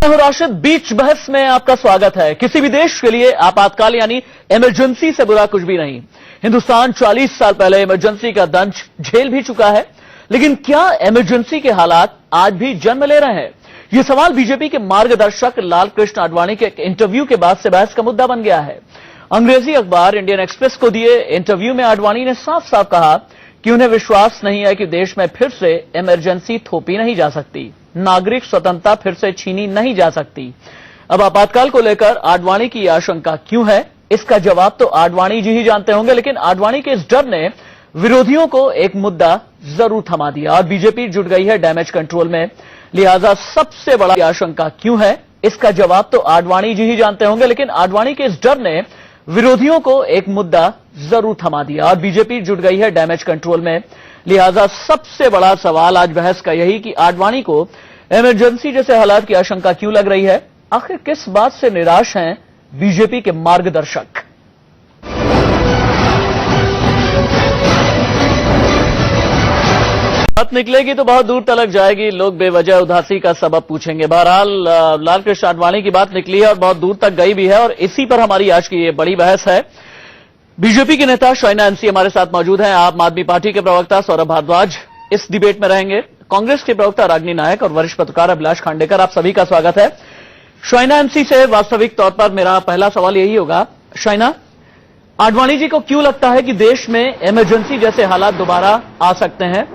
मैं हूं राशिद। बीच बहस में आपका स्वागत है। किसी भी देश के लिए आपातकाल यानी इमरजेंसी से बुरा कुछ भी नहीं। हिंदुस्तान 40 साल पहले इमरजेंसी का दंश झेल भी चुका है, लेकिन क्या इमरजेंसी के हालात आज भी जन्म ले रहे हैं? यह सवाल बीजेपी के मार्गदर्शक लाल कृष्ण आडवाणी के एक इंटरव्यू के बाद से बहस का मुद्दा बन गया है। अंग्रेजी अखबार इंडियन एक्सप्रेस को दिए इंटरव्यू में आडवाणी ने साफ साफ कहा कि उन्हें विश्वास नहीं है कि देश में फिर से इमरजेंसी थोपी नहीं जा सकती, नागरिक स्वतंत्रता फिर से छीनी नहीं जा सकती। अब आपातकाल को लेकर आडवाणी की आशंका क्यों है, इसका जवाब तो आडवाणी जी ही जानते होंगे, लेकिन आडवाणी के इस डर ने विरोधियों को एक मुद्दा जरूर थमा दिया और बीजेपी जुट गई है डैमेज कंट्रोल में। लिहाजा सबसे बड़ा आशंका क्यों है, इसका जवाब तो आडवाणी जी ही जानते होंगे, लेकिन आडवाणी के इस डर ने विरोधियों को एक मुद्दा जरूर थमा दिया और बीजेपी जुट गई है डैमेज कंट्रोल में। लिहाजा सबसे बड़ा सवाल आज बहस का यही कि आडवाणी को इमरजेंसी जैसे हालात की आशंका क्यों लग रही है। आखिर किस बात से निराश हैं बीजेपी के मार्गदर्शक? बात निकलेगी तो बहुत दूर तलक जाएगी, लोग बेवजह उदासी का सबब पूछेंगे। बहरहाल लाल कृष्ण आडवाणी की बात निकली है और बहुत दूर तक गई भी है और इसी पर हमारी आज की ये बड़ी बहस है। बीजेपी के नेता शोइना एमसी हमारे साथ मौजूद हैं। आम आदमी पार्टी के प्रवक्ता सौरभ भारद्वाज इस डिबेट में रहेंगे। कांग्रेस के प्रवक्ता रागिनी नायक और वरिष्ठ पत्रकार अभिलाष खांडेकर, आप सभी का स्वागत है। शोइना एमसी से वास्तविक तौर पर मेरा पहला सवाल यही होगा, शोइना, आडवाणी जी को क्यों लगता है कि देश में इमरजेंसी जैसे हालात दोबारा आ सकते हैं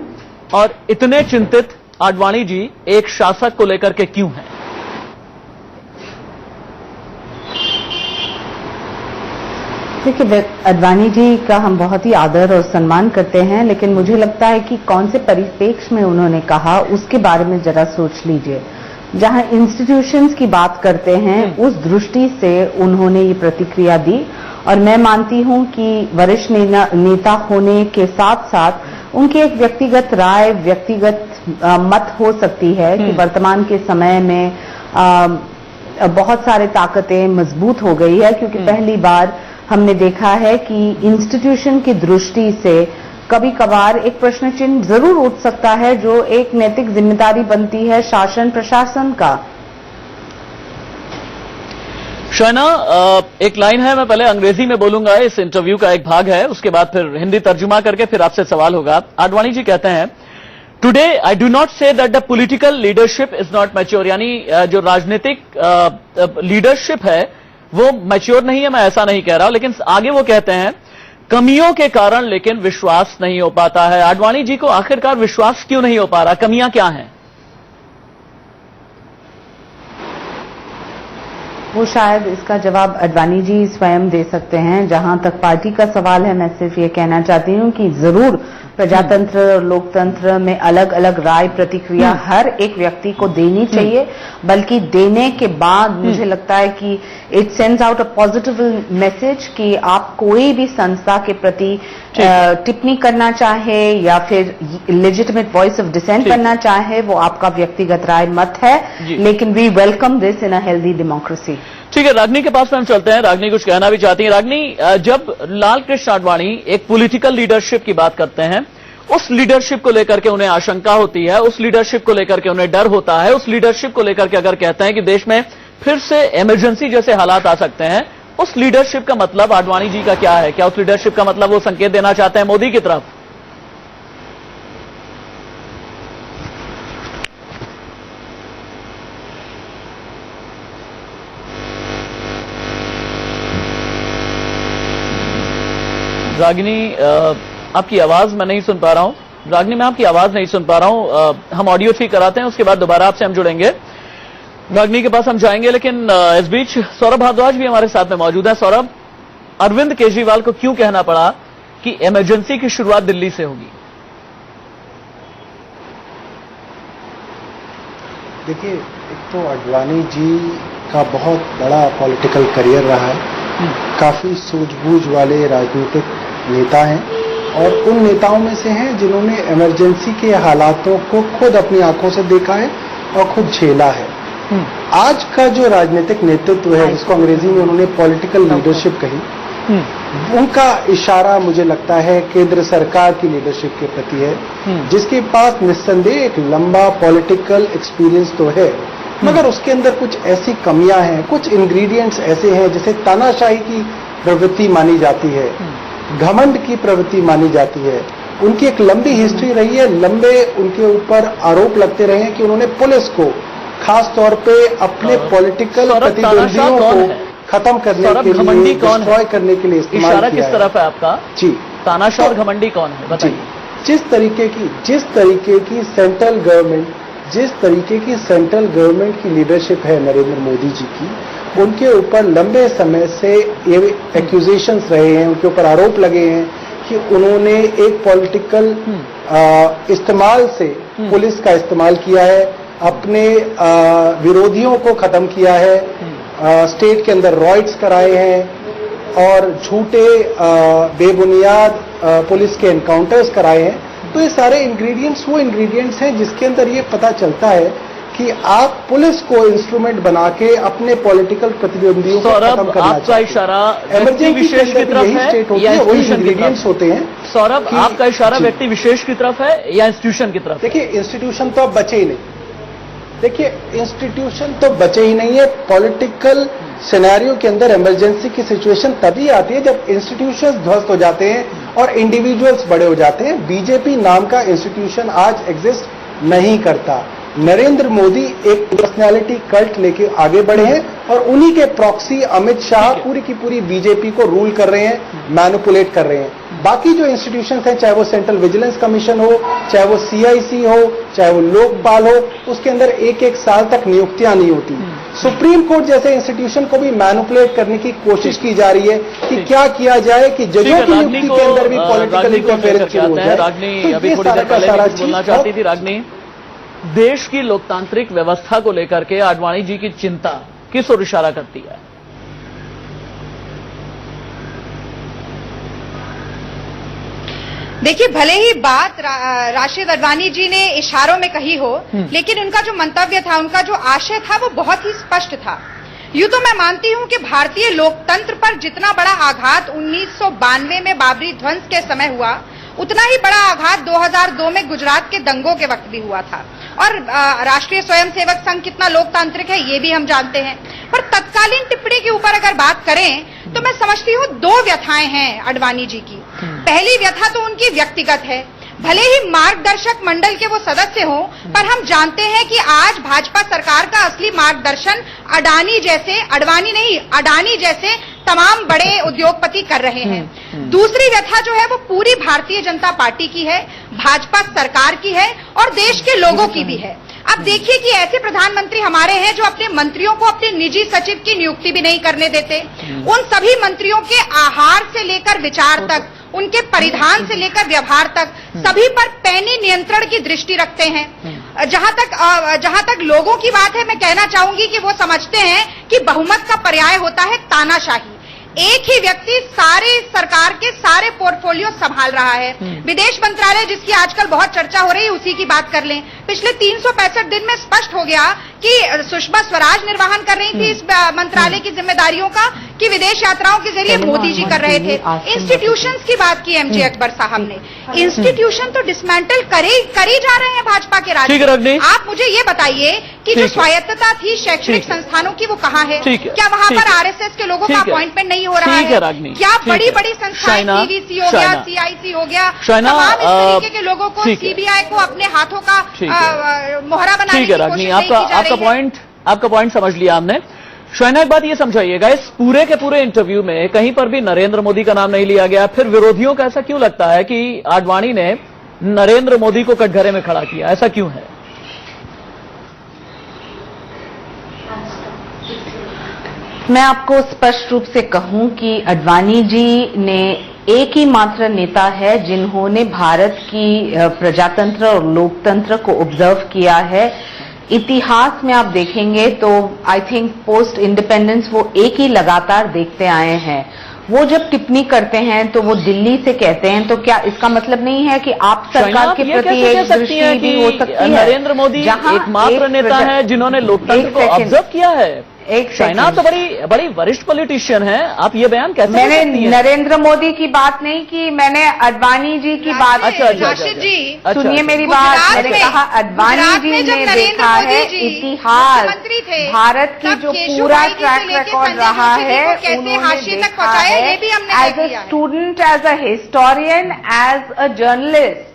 और इतने चिंतित आडवाणी जी एक शासक को लेकर के क्यों हैं? देखिए, आडवाणी जी का हम बहुत ही आदर और सम्मान करते हैं, लेकिन मुझे लगता है कि कौन से परिप्रेक्ष्य में उन्होंने कहा उसके बारे में जरा सोच लीजिए। जहां इंस्टीट्यूशंस की बात करते हैं उस दृष्टि से उन्होंने ये प्रतिक्रिया दी और मैं मानती हूं कि वरिष्ठ नेता होने के साथ साथ उनकी एक व्यक्तिगत राय, व्यक्तिगत मत हो सकती है कि वर्तमान के समय में बहुत सारे ताकतें मजबूत हो गई है, क्योंकि पहली बार हमने देखा है कि इंस्टीट्यूशन की दृष्टि से कभी कभार एक प्रश्न चिन्ह जरूर उठ सकता है, जो एक नैतिक जिम्मेदारी बनती है शासन प्रशासन का। शोइना, एक लाइन है, मैं पहले अंग्रेजी में बोलूंगा, इस इंटरव्यू का एक भाग है, उसके बाद फिर हिंदी तर्जुमा करके फिर आपसे सवाल होगा। आडवाणी जी कहते हैं, today I do not say that the political leadership is not mature, यानी जो राजनीतिक लीडरशिप है वो मैच्योर नहीं है, मैं ऐसा नहीं कह रहा हूं, लेकिन आगे वो कहते हैं कमियों के कारण लेकिन विश्वास नहीं हो पाता है। आडवाणी जी को आखिरकार विश्वास क्यों नहीं हो पा रहा, कमियां क्या हैं? वो शायद इसका जवाब आडवाणी जी स्वयं दे सकते हैं। जहां तक पार्टी का सवाल है, मैं सिर्फ ये कहना चाहती हूं कि जरूर प्रजातंत्र और लोकतंत्र में अलग अलग राय प्रतिक्रिया हर एक व्यक्ति को देनी चाहिए, बल्कि देने के बाद मुझे लगता है कि it sends out a positive message कि आप कोई भी संस्था के प्रति टिप्पणी करना चाहे या फिर लेजिटिमेट वॉइस ऑफ डिसेंट करना चाहे, वो आपका व्यक्तिगत राय मत है, लेकिन we welcome this in a healthy democracy. ठीक है, रागिनी के पास में हम चलते हैं। रागिनी कुछ कहना भी चाहती हैं। रागिनी, जब लाल कृष्ण आडवाणी एक पॉलिटिकल लीडरशिप की बात करते हैं, उस लीडरशिप को लेकर के उन्हें आशंका होती है, उस लीडरशिप को लेकर के उन्हें डर होता है, उस लीडरशिप को लेकर के अगर कहते हैं कि देश में फिर से इमरजेंसी जैसे हालात आ सकते हैं, उस लीडरशिप का मतलब आडवाणी जी का क्या है? क्या उस लीडरशिप का मतलब वो संकेत देना चाहते हैं मोदी की तरफ? रागिनी, आपकी आवाज मैं नहीं सुन पा रहा हूं। रागिनी, मैं आपकी आवाज नहीं सुन पा रहा हूं। हम ऑडियो ठीक कराते हैं, उसके बाद दोबारा आपसे हम जुड़ेंगे। रागिनी के पास हम जाएंगे, लेकिन इस बीच सौरभ भारद्वाज भी हमारे साथ में मौजूद है। सौरभ, अरविंद केजरीवाल को क्यों कहना पड़ा कि इमरजेंसी की शुरुआत दिल्ली से होगी? देखिए, एक तो आडवाणी जी का बहुत बड़ा पॉलिटिकल करियर रहा है, काफी सूझबूझ वाले राजनीतिक नेता हैं और उन नेताओं में से हैं जिन्होंने इमरजेंसी के हालातों को खुद अपनी आंखों से देखा है और खुद झेला है। आज का जो राजनीतिक नेतृत्व है, जिसको अंग्रेजी में उन्होंने पॉलिटिकल लीडरशिप कही, उनका इशारा मुझे लगता है केंद्र सरकार की लीडरशिप के प्रति है, जिसके पास निस्संदेह एक लंबा पॉलिटिकल एक्सपीरियंस तो है, मगर उसके अंदर कुछ ऐसी कमियां हैं, कुछ इंग्रेडिएंट्स ऐसे हैं जैसे तानाशाही की प्रवृत्ति मानी जाती है, घमंड की प्रवृत्ति मानी जाती है। उनकी एक लंबी हिस्ट्री रही है, लंबे उनके ऊपर आरोप लगते रहे हैं कि उन्होंने पुलिस को खास तौर पे अपने पॉलिटिकल प्रतिद्वंदियों को खत्म करने के लिए, डिस्ट्रॉय करने के लिए इस्तेमाल किया है। किस तरफ है आपका? जी, तानाशाह और घमंडी कौन है बताइए। जिस तरीके की सेंट्रल गवर्नमेंट की लीडरशिप है नरेंद्र मोदी जी की, उनके ऊपर लंबे समय से ये एक्यूजेशंस रहे हैं, उनके ऊपर आरोप लगे हैं कि उन्होंने एक पॉलिटिकल इस्तेमाल से पुलिस का इस्तेमाल किया है, अपने विरोधियों को खत्म किया है, स्टेट के अंदर रॉइट्स कराए हैं और झूठे बेबुनियाद पुलिस के एनकाउंटर्स कराए हैं। तो ये सारे इंग्रेडिएंट्स वो इंग्रेडिएंट्स हैं जिसके अंदर ये पता चलता है कि आप पुलिस को इंस्ट्रूमेंट बना के अपने पॉलिटिकल प्रतिद्वंदियों को खत्म करना आपका इशारा इमरजेंसी विशेष की तरफ है या वही इंग्रेडिएंट्स होते हैं। सौरभ, आपका इशारा व्यक्ति विशेष की तरफ है या इंस्टीट्यूशन की तरफ? देखिए, इंस्टीट्यूशन तो अब बचे ही नहीं। देखिए, इंस्टीट्यूशन तो बचे ही नहीं है। पॉलिटिकल सिनेरियो के अंदर इमरजेंसी की सिचुएशन तभी आती है जब इंस्टीट्यूशंस ध्वस्त हो जाते हैं और इंडिविजुअल्स बड़े हो जाते हैं। बीजेपी नाम का इंस्टीट्यूशन आज एग्जिस्ट नहीं करता। नरेंद्र मोदी एक पर्सनैलिटी कल्ट लेके आगे बढ़े हैं और उन्हीं के प्रॉक्सी अमित शाह पूरी की पूरी बीजेपी को रूल कर रहे हैं, मैनिपुलेट कर रहे हैं। बाकी जो इंस्टीट्यूशंस हैं, चाहे वो सेंट्रल विजिलेंस कमीशन हो, चाहे वो सीआईसी हो, चाहे वो लोकपाल हो, उसके अंदर एक एक साल तक नियुक्तियां नहीं होती। सुप्रीम कोर्ट जैसे इंस्टीट्यूशन को भी मैनिपुलेट करने की कोशिश की जा रही है कि क्या किया जाए कि जजों की नियुक्ति के अंदर भी पॉलिटिकल इंटरफेरेंस शुरू हो जाए। रागनी अभी थोड़ी देर पहले बोलना चाहती थी। रागनी, देश की लोकतांत्रिक व्यवस्था को लेकर के आडवाणी जी की चिंता किस ओर इशारा करती है? देखिए, भले ही बात राशिद अडवाणी जी ने इशारों में कही हो, लेकिन उनका जो मंतव्य था, उनका जो आशय था, वो बहुत ही स्पष्ट था। यूं तो मैं मानती हूं कि भारतीय लोकतंत्र पर जितना बड़ा आघात 1992 में बाबरी ध्वंस के समय हुआ, उतना ही बड़ा आघात 2002 में गुजरात के दंगों के वक्त भी हुआ था। और राष्ट्रीय स्वयंसेवक संघ कितना लोकतांत्रिक है ये भी हम जानते हैं। पर तत्कालीन टिप्पणी के ऊपर अगर बात करें तो मैं समझती हूँ दो व्यथाएं हैं अडवाणी जी की। पहली व्यथा तो उनकी व्यक्तिगत है। भले ही मार्गदर्शक मंडल के वो सदस्य हों, पर हम जानते हैं कि आज भाजपा सरकार का असली मार्गदर्शन अडानी जैसे तमाम बड़े उद्योगपति कर रहे हैं। दूसरी व्यथा जो है वो पूरी भारतीय जनता पार्टी की है, भाजपा सरकार की है और देश के लोगों की भी है। अब देखिए कि ऐसे प्रधानमंत्री हमारे हैं जो अपने मंत्रियों को अपने निजी सचिव की नियुक्ति भी नहीं करने देते। उन सभी मंत्रियों के आहार से लेकर विचार तक, उनके परिधान से लेकर व्यवहार तक सभी पर पैनी नियंत्रण की दृष्टि रखते हैं। जहां तक लोगों की बात है, मैं कहना चाहूंगी कि वो समझते हैं कि बहुमत का पर्याय होता है तानाशाही। एक ही व्यक्ति सारे सरकार के सारे पोर्टफोलियो संभाल रहा है। विदेश मंत्रालय जिसकी आजकल बहुत चर्चा हो रही है, उसी की बात कर लें। पिछले 365 दिन में स्पष्ट हो गया कि सुषमा स्वराज निर्वहन कर रही थी इस मंत्रालय की जिम्मेदारियों का, कि विदेश यात्राओं के जरिए मोदी जी कर रहे थे। इंस्टीट्यूशंस की बात की एमजे अकबर साहब ने। इंस्टीट्यूशन तो डिसमेंटल करी जा रहे हैं भाजपा के राज्य। आप मुझे ये बताइए कि जो स्वायत्तता थी शैक्षणिक संस्थानों की, वो कहाँ है? क्या वहाँ पर आरएसएस के लोगों का अपॉइंटमेंट नहीं हो रहा है? क्या बड़ी बड़ी संस्थाएं, सीवीसी हो गया, सीआईसी हो गया, तमाम इस तरीके के लोगों को, सीबीआई को अपने हाथों का मोहरा बनाने की कोशिश नहीं की जा रही है? आपका पॉइंट समझ लिया हमने। शोना, एक बात ये समझाइएगा, इस पूरे के पूरे इंटरव्यू में कहीं पर भी नरेंद्र मोदी का नाम नहीं लिया गया। फिर विरोधियों को ऐसा क्यों लगता है कि आडवाणी ने नरेंद्र मोदी को कटघरे में खड़ा किया? ऐसा क्यों है? मैं आपको स्पष्ट रूप से कहूं कि अडवाणी जी ने एक ही मात्र नेता है जिन्होंने भारत की प्रजातंत्र और लोकतंत्र को ऑब्जर्व किया है। इतिहास में आप देखेंगे तो आई थिंक पोस्ट इंडिपेंडेंस वो एक ही लगातार देखते आए हैं। वो जब टिप्पणी करते हैं तो वो दिल्ली से कहते हैं, तो क्या इसका मतलब नहीं है कि आप सरकार के प्रति एक दृष्टि भी हो सकती है? नरेंद्र मोदी एकमात्र नेता है जिन्होंने लोकतंत्र को ऑब्जर्व किया है। एक शाइना तो बड़ी वरिष्ठ पॉलिटिशियन है, आप ये बयान कैसे कर मैंने सकती हैं? नरेंद्र मोदी की बात नहीं की, मैंने अडवाणी जी की बात। अच्छा, राशिद जी, सुनिए मेरी गुजरात बात, मैंने में- कहा अडवाणी गुजरात जी में जब ने नरेंद्र देखा मोदी है जी इतिहास, मुख्यमंत्री थे, भारत की तब जो केशव पूरा भाई जी से ट्रैक लेके रिकॉर्ड संजय रहा जोशी जी है, को कैसे उन्होंने हाशिए तक देखा पहुंचाया, है ये भी हमने एज देख अ लिया है। Student, as a historian, as a journalist.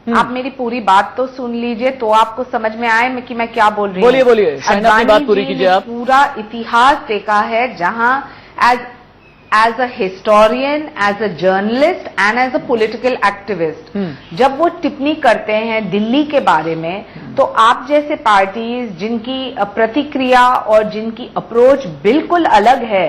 आप मेरी पूरी बात तो सुन लीजिए तो आपको समझ में आए कि मैं क्या बोल रही हूँ। बोलिए, शाइना अपनी बात पूरी कीजिए आप। पूरा इतिहास देखा है जहां as a historian, as a journalist and as a political activist जब वो टिप्पणी करते हैं दिल्ली के बारे में, तो आप जैसे पार्टीज जिनकी प्रतिक्रिया और जिनकी अप्रोच बिल्कुल अलग है,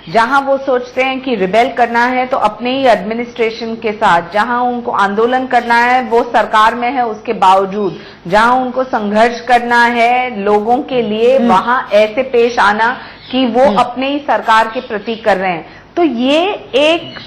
जहां वो सोचते हैं कि रिबेल करना है तो अपने ही एडमिनिस्ट्रेशन के साथ, जहां उनको आंदोलन करना है वो सरकार में है उसके बावजूद, जहां उनको संघर्ष करना है लोगों के लिए, वहां ऐसे पेश आना कि वो अपने ही सरकार के प्रति कर रहे हैं। तो ये एक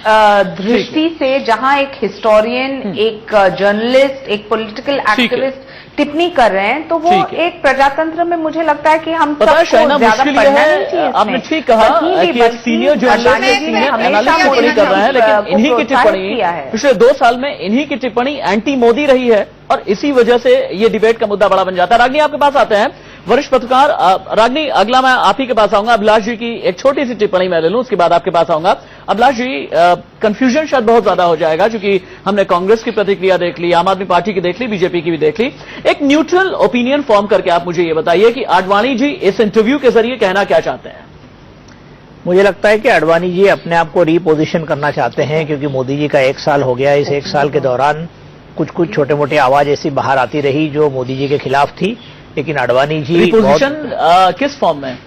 दृष्टि से जहां एक हिस्टोरियन, एक जर्नलिस्ट, एक पॉलिटिकल एक्टिविस्ट टिप्पणी कर रहे हैं, तो वो एक प्रजातंत्र में मुझे लगता है कि हम सबको शाइना ज्यादा मुश्किल पढ़ना है, नहीं चाहिए। आपने ठीक कहा कि एक सीनियर जर्नलिस्ट ने सीनियर एनालिस्ट टिप्पणी कर रहे हैं, लेकिन इन्हीं की टिप्पणी पिछले 2 साल में इन्हीं की टिप्पणी एंटी मोदी रही है और इसी वजह से ये डिबेट का मुद्दा बड़ा बन जाता है। रागनी आपके पास आते हैं, वरिष्ठ पत्रकार रागनी, अगला मैं आप ही के पास आऊंगा। अभिलाष जी की एक छोटी सी टिप्पणी मैं ले लूं, उसके बाद आपके पास आऊंगा। अभिलाष जी, कंफ्यूजन शायद बहुत ज्यादा हो जाएगा क्योंकि हमने कांग्रेस की प्रतिक्रिया देख ली, आम आदमी पार्टी की देख ली, बीजेपी की भी देख ली। एक न्यूट्रल ओपिनियन फॉर्म करके आप मुझे ये बताइए कि आडवाणी जी इस इंटरव्यू के जरिए कहना क्या चाहते हैं? मुझे लगता है कि आडवाणी जी अपने आप को रीपोजिशन करना चाहते हैं, क्योंकि मोदी जी का 1 साल हो गया। इस 1 साल के दौरान कुछ छोटे मोटे आवाज ऐसी बाहर आती रही जो मोदी जी के खिलाफ थी, लेकिन आडवाणी जी रिपोजिशन किस फॉर्म में?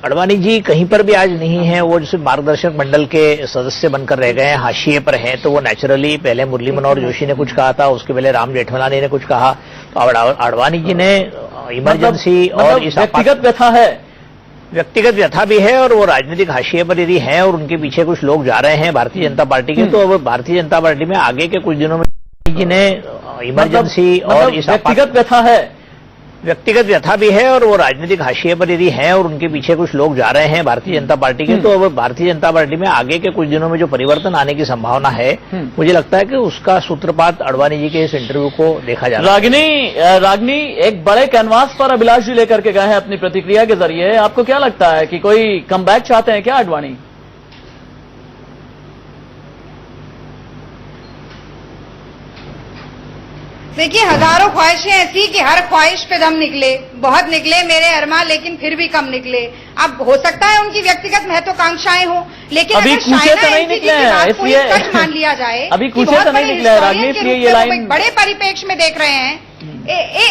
आडवाणी जी कहीं पर भी आज नहीं है, वो जैसे मार्गदर्शक मंडल के सदस्य बनकर रह गए हैं, हाशिए पर हैं। तो वो नेचुरली, पहले मुरली मनोहर जोशी ने कुछ कहा था, उसके पहले राम जेठमलानी ने कुछ कहा, तो आडवाणी जी ने इमरजेंसी और इस व्यक्तिगत व्यथा है, व्यक्तिगत व्यथा भी है और वो राजनीतिक हाशिए पर यदि हैं और उनके पीछे कुछ लोग जा रहे हैं भारतीय जनता पार्टी के, तो अब भारतीय जनता पार्टी में आगे के कुछ दिनों में जी ने इमरजेंसी और इस व्यक्तिगत व्यथा है, व्यक्तिगत व्यथा भी है और वो राजनीतिक हाशिए पर यदि हैं और उनके पीछे कुछ लोग जा रहे हैं भारतीय जनता पार्टी के, तो अब भारतीय जनता पार्टी में आगे के कुछ दिनों में जो परिवर्तन आने की संभावना है, मुझे लगता है कि उसका सूत्रपात आडवाणी जी के इस इंटरव्यू को देखा जा रहा है। रागनी, एक बड़े कैनवास पर अभिलाष जी लेकर के गए हैं अपनी प्रतिक्रिया के जरिए, आपको क्या लगता है कि कोई कमबैक चाहते हैं क्या आडवाणी? देखिए, हजारों ख्वाहिशें ऐसी कि हर ख्वाहिश पे दम निकले, बहुत निकले मेरे अरमान, लेकिन फिर भी कम निकले। अब हो सकता है उनकी व्यक्तिगत महत्वाकांक्षाएं हो, लेकिन अभी अगर कूचे शाइना से नहीं एनसी जी निकले की हैं, बात को ही इसलिए सच मान लिया जाए, अभी कि कूचे बहुत से नहीं बड़े निकले हैं, historian रागनी, के इसलिए रूप ये में वो लाइन एक बड़े परिप्रेक्ष्य में देख रहे हैं।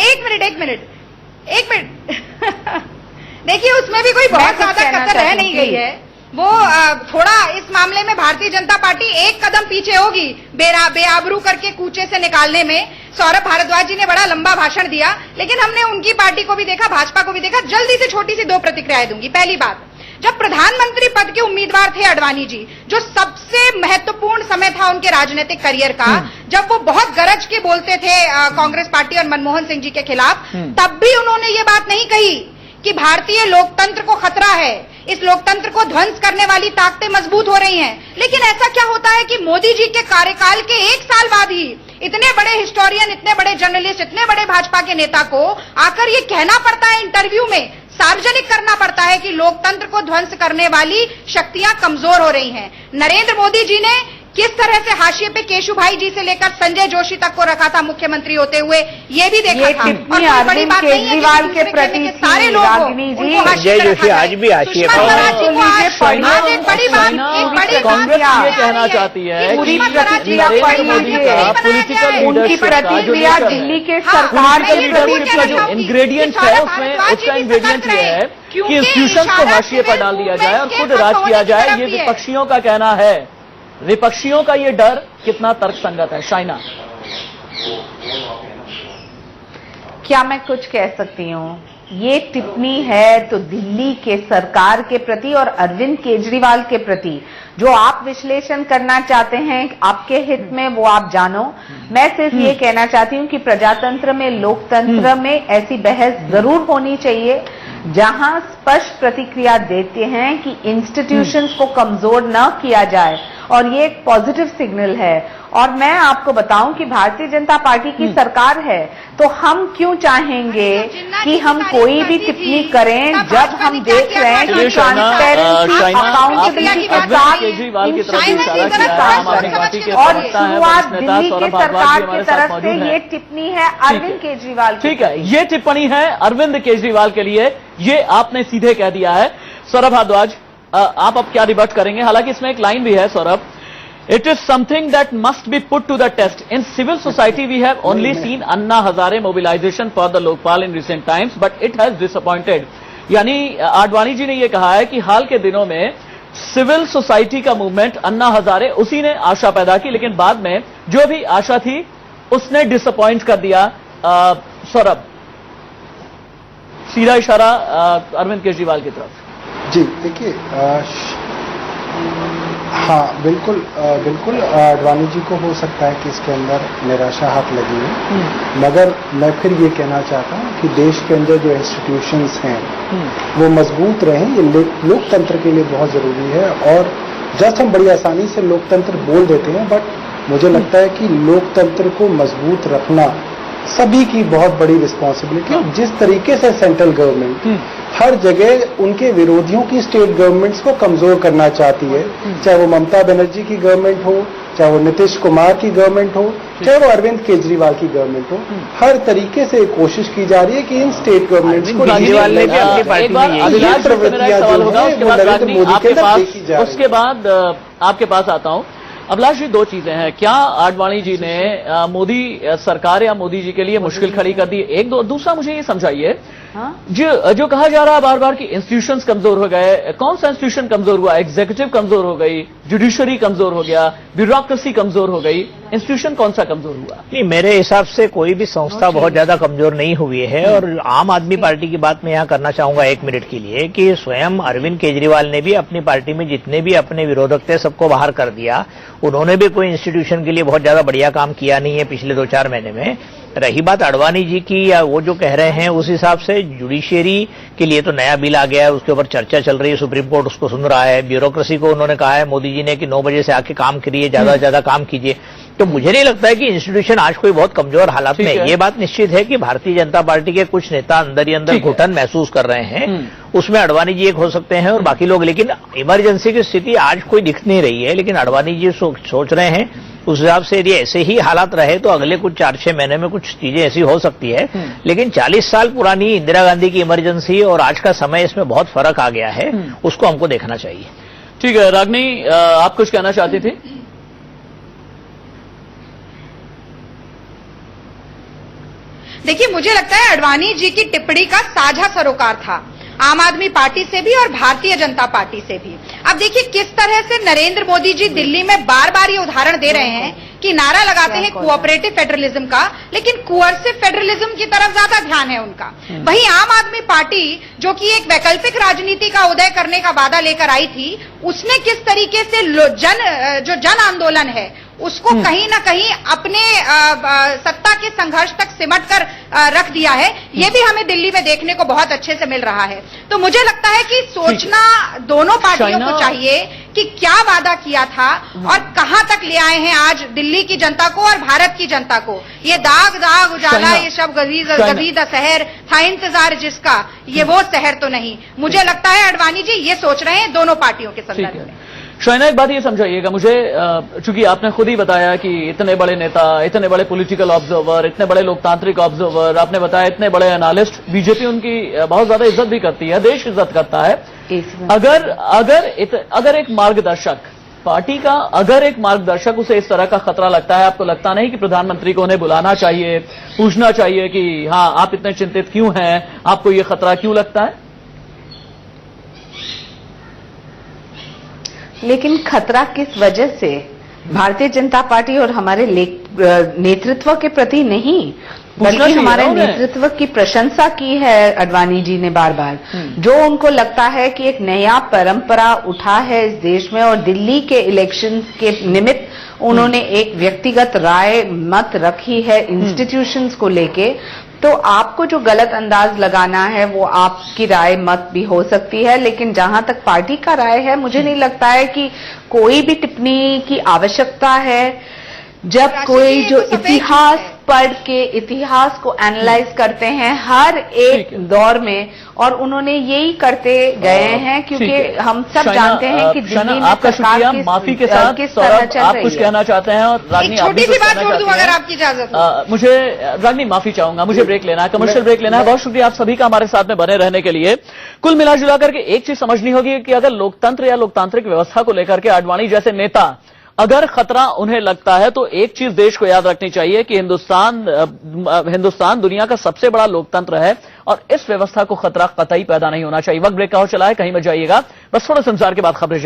एक मिनट देखिए, उसमें भी कोई बहुत ज्यादा कसर रह नहीं गई है। वो थोड़ा इस मामले में भारतीय जनता पार्टी एक कदम पीछे होगी बेआबरू करके कूचे से निकालने में। सौरभ भारद्वाज जी ने बड़ा लंबा भाषण दिया, लेकिन हमने उनकी पार्टी को भी देखा, भाजपा को भी देखा। जल्दी से छोटी सी 2 प्रतिक्रियाएं दूंगी। पहली बात, जब प्रधानमंत्री पद के उम्मीदवार थे आडवाणी जी, जो सबसे महत्वपूर्ण समय था उनके राजनीतिक करियर का, जब वो बहुत गरज के बोलते थे कांग्रेस पार्टी और मनमोहन सिंह जी के खिलाफ, तब भी उन्होंने ये बात नहीं कही कि भारतीय लोकतंत्र को खतरा है, इस लोकतंत्र को ध्वंस करने वाली ताकतें मजबूत हो रही हैं। लेकिन ऐसा क्या होता है कि मोदी जी के कार्यकाल के 1 साल बाद ही इतने बड़े हिस्टोरियन, इतने बड़े जर्नलिस्ट, इतने बड़े भाजपा के नेता को आकर ये कहना पड़ता है, इंटरव्यू में सार्वजनिक करना पड़ता है कि लोकतंत्र को ध्वंस करने वाली शक्तियां कमजोर हो रही हैं। नरेंद्र मोदी जी ने किस तरह से हाशिए पे केशु भाई जी से लेकर संजय जोशी तक को रखा था मुख्यमंत्री होते हुए, ये भी देखा था। टिप्पणी अरविंद केजरीवाल के प्रति सारे लोग संजय जोशी आज भी हाशिए पर कांग्रेस ये कहना चाहती है कि नरेंद्र मोदी का पॉलिटिकल उनकी लीडरशिप का जो प्रतिक्रिया दिल्ली के सरकार के लीडरशिप का जो इंग्रेडिएंट है, उसका इंग्रेडिएंट ये है कि इंस्टीट्यूशंस को हाशिए पर डाल दिया जाए और खुद राज किया जाए। ये विपक्षियों का कहना है। विपक्षियों का ये डर कितना तर्कसंगत है? शाइना, क्या मैं कुछ कह सकती हूँ? ये टिप्पणी है तो दिल्ली के सरकार के प्रति और अरविंद केजरीवाल के प्रति। जो आप विश्लेषण करना चाहते हैं आपके हित में, वो आप जानो। मैं सिर्फ ये कहना चाहती हूँ कि प्रजातंत्र में, लोकतंत्र में ऐसी बहस जरूर होनी चाहिए, जहां स्पष्ट प्रतिक्रिया देते हैं कि इंस्टीट्यूशंस को कमजोर न किया जाए, और ये एक पॉजिटिव सिग्नल है। और मैं आपको बताऊं कि भारतीय जनता पार्टी की सरकार है, तो हम क्यों चाहेंगे कि हम कोई भी टिप्पणी करें जब हम देख रहे हैं कि ट्रांसपेरेंसी, अकाउंटेबिलिटी के साथ केजरीवाल की तरफ इशारा किया है, आम आदमी पार्टी के और प्रवक्ता हैं, शुरुआत वरिष्ठ नेता दिल्ली सौरभ की भारद्वाज सरकार भी हमारे की साथ तरफ मौजूद से हैं। ये टिप्पणी है अरविंद केजरीवाल की। ठीक है, ये टिप्पणी है अरविंद केजरीवाल के लिए, ये आपने सीधे कह दिया है। सौरभ भारद्वाज, आप अब क्या रिबट करेंगे? हालांकि इसमें एक लाइन भी है Saurabh, it is something that must be put to the test in civil society we have only seen Anna Hazare mobilisation for the Lokpal in recent times but it has disappointed. यानी आडवाणी जी ने यह कहा है कि हाल के दिनों में सिविल सोसाइटी का मूवमेंट अन्ना हजारे, उसी ने आशा पैदा की, लेकिन बाद में जो भी आशा थी उसने डिसअपॉइंट कर दिया। सौरभ, सीधा इशारा अरविंद केजरीवाल की तरफ। जी देखिए, हाँ बिल्कुल बिल्कुल आडवाणी जी को हो सकता है कि इसके अंदर निराशा हाथ लगी है, मगर मैं फिर ये कहना चाहता हूँ कि देश के अंदर जो इंस्टीट्यूशंस हैं वो मजबूत रहें, ये लोकतंत्र के लिए बहुत जरूरी है। और जस्ट हम बड़ी आसानी से लोकतंत्र बोल देते हैं, बट मुझे लगता है कि लोकतंत्र को मजबूत रखना सभी की बहुत बड़ी रिस्पॉन्सिबिलिटी है। जिस तरीके से सेंट्रल गवर्नमेंट हर जगह उनके विरोधियों की स्टेट गवर्नमेंट्स को कमजोर करना चाहती है, चाहे वो ममता बनर्जी की गवर्नमेंट हो, चाहे वो नीतीश कुमार की गवर्नमेंट हो, चाहे वो अरविंद केजरीवाल की गवर्नमेंट हो, हर तरीके से कोशिश की जा रही है कि इन स्टेट गवर्नमेंट्स को केजरीवाल ने भी अपनी पार्टी में अभिलाष से मेरा एक सवाल होगा, उसके बाद नरेंद्र मोदी के अंदर देखी जा रही है। उसके बाद आपके पास आता हूं। अभिलाष जी, दो चीजें हैं, क्या आडवाणी जी ने मोदी सरकार या मोदी जी के लिए मुश्किल खड़ी कर दी? एक दो, दूसरा मुझे ये समझाइए, जो कहा जा रहा है बार बार कि इंस्टीट्यूशंस कमजोर हो गए, कौन सा इंस्टीट्यूशन कमजोर हुआ? एग्जीक्यूटिव कमजोर हो गई, जुडिशरी कमजोर हो गया, ब्यूरोक्रेसी कमजोर हो गई, इंस्टीट्यूशन कौन सा कमजोर हुआ? नहीं, मेरे हिसाब से कोई भी संस्था बहुत ज्यादा कमजोर नहीं हुई है। और आम आदमी पार्टी की बात मैं यहाँ करना चाहूंगा एक मिनट के लिए, कि स्वयं अरविंद केजरीवाल ने भी अपनी पार्टी में जितने भी अपने विरोधक थे सबको बाहर कर दिया। उन्होंने भी कोई इंस्टीट्यूशन के लिए बहुत ज्यादा बढ़िया काम किया नहीं है पिछले 2-4 महीने में। रही बात आडवाणी जी की, या वो जो कह रहे हैं, उस हिसाब से जुडिशियरी के लिए तो नया बिल आ गया है, उसके ऊपर चर्चा चल रही है, सुप्रीम कोर्ट उसको सुन रहा है। ब्यूरोक्रेसी को उन्होंने कहा है मोदी जी ने कि 9 बजे से आके काम करिए, ज्यादा से ज्यादा काम कीजिए। तो मुझे नहीं लगता है कि इंस्टीट्यूशन आज कोई बहुत कमजोर हालात में है। ये बात निश्चित है कि भारतीय जनता पार्टी के कुछ नेता अंदर ही अंदर घुटन महसूस कर रहे हैं, उसमें आडवाणी जी एक हो सकते हैं और बाकी लोग। लेकिन इमरजेंसी की स्थिति आज कोई दिख नहीं रही है, लेकिन आडवाणी जी सोच रहे हैं उस हिसाब से यदि ऐसे ही हालात रहे तो अगले कुछ 4-6 महीने में कुछ चीजें ऐसी हो सकती है। लेकिन 40 साल पुरानी इंदिरा गांधी की इमरजेंसी और आज का समय, इसमें बहुत फर्क आ गया है, उसको हमको देखना चाहिए। ठीक है रागनी, आप कुछ कहना चाहती थी? देखिए, मुझे लगता है आडवाणी जी की टिप्पणी का साझा सरोकार था आम आदमी पार्टी से भी और भारतीय जनता पार्टी से भी। अब देखिए किस तरह से नरेंद्र मोदी जी दिल्ली में बार बार ये उदाहरण दे रहे हैं कि नारा लगाते हैं कोऑपरेटिव फेडरलिज्म का, लेकिन कोअर्सिव फेडरलिज्म की तरफ ज्यादा ध्यान है उनका। वहीं आम आदमी पार्टी जो कि एक वैकल्पिक राजनीति का उदय करने का वादा लेकर आई थी, उसने किस तरीके से जो जन आंदोलन है उसको कहीं ना कहीं अपने सत्ता के संघर्ष तक सिमट कर रख दिया है। ये भी हमें दिल्ली में देखने को बहुत अच्छे से मिल रहा है। तो मुझे लगता है कि सोचना दोनों पार्टियों को चाहिए कि क्या वादा किया था और कहां तक ले आए हैं आज दिल्ली की जनता को और भारत की जनता को। ये दाग दाग उजाला, ये शब गजीदा शहर था इंतजार जिसका, ये वो शहर तो नहीं। मुझे लगता है आडवाणी जी ये सोच रहे हैं दोनों पार्टियों के संदर्भ में। शाइना, एक बात ये समझाइएगा मुझे, चूंकि आपने खुद ही बताया कि इतने बड़े नेता, इतने बड़े पॉलिटिकल ऑब्जर्वर, इतने बड़े लोकतांत्रिक ऑब्जर्वर, आपने बताया इतने बड़े एनालिस्ट, बीजेपी उनकी बहुत ज्यादा इज्जत भी करती है, देश इज्जत करता है। अगर एक मार्गदर्शक पार्टी का, अगर एक मार्गदर्शक उसे इस तरह का खतरा लगता है, आपको लगता नहीं कि प्रधानमंत्री को उन्हें बुलाना चाहिए, पूछना चाहिए कि हाँ आप इतने चिंतित क्यों हैं, आपको ये खतरा क्यों लगता है? लेकिन खतरा किस वजह से? भारतीय जनता पार्टी और हमारे नेतृत्व के प्रति नहीं, बल्कि हमारे नेतृत्व की प्रशंसा की है आडवाणी जी ने बार बार। जो उनको लगता है कि एक नया परंपरा उठा है इस देश में और दिल्ली के इलेक्शंस के निमित्त उन्होंने एक व्यक्तिगत राय मत रखी है इंस्टीट्यूशंस को लेके, तो आपको जो गलत अंदाज लगाना है वो आपकी राय मत भी हो सकती है, लेकिन जहां तक पार्टी का राय है मुझे नहीं लगता है कि कोई भी टिप्पणी की आवश्यकता है। जब कोई जो इतिहास पढ़ के इतिहास को एनालाइज करते हैं हर एक दौर में, और उन्होंने यही करते गए हैं, क्योंकि हम सब जानते हैं कि दिल्ली में आपका शुक्रिया। माफी के साथ किस तरह चल आप रही कुछ है। कहना चाहते हैं और रागनी एक आप भी छोटी सी कुछ बात कहना जोड़ दूं चाहती अगर हैं? आपकी इजाजत हो। मुझे रागनी माफी चाहूंगा, मुझे ब्रेक लेना है, कमर्शियल ब्रेक लेना है। बहुत शुक्रिया आप सभी का हमारे साथ में बने रहने के लिए। कुल मिला जुला करके एक चीज समझनी होगी कि अगर लोकतंत्र या लोकतांत्रिक व्यवस्था को लेकर के आडवाणी जैसे नेता अगर खतरा उन्हें लगता है तो एक चीज देश को याद रखनी चाहिए कि हिंदुस्तान दुनिया का सबसे बड़ा लोकतंत्र है और इस व्यवस्था को खतरा कतई पैदा नहीं होना चाहिए। वक्त ब्रेक का हो चला है, कहीं मत जाइएगा, बस थोड़ा संसार के बाद खबरें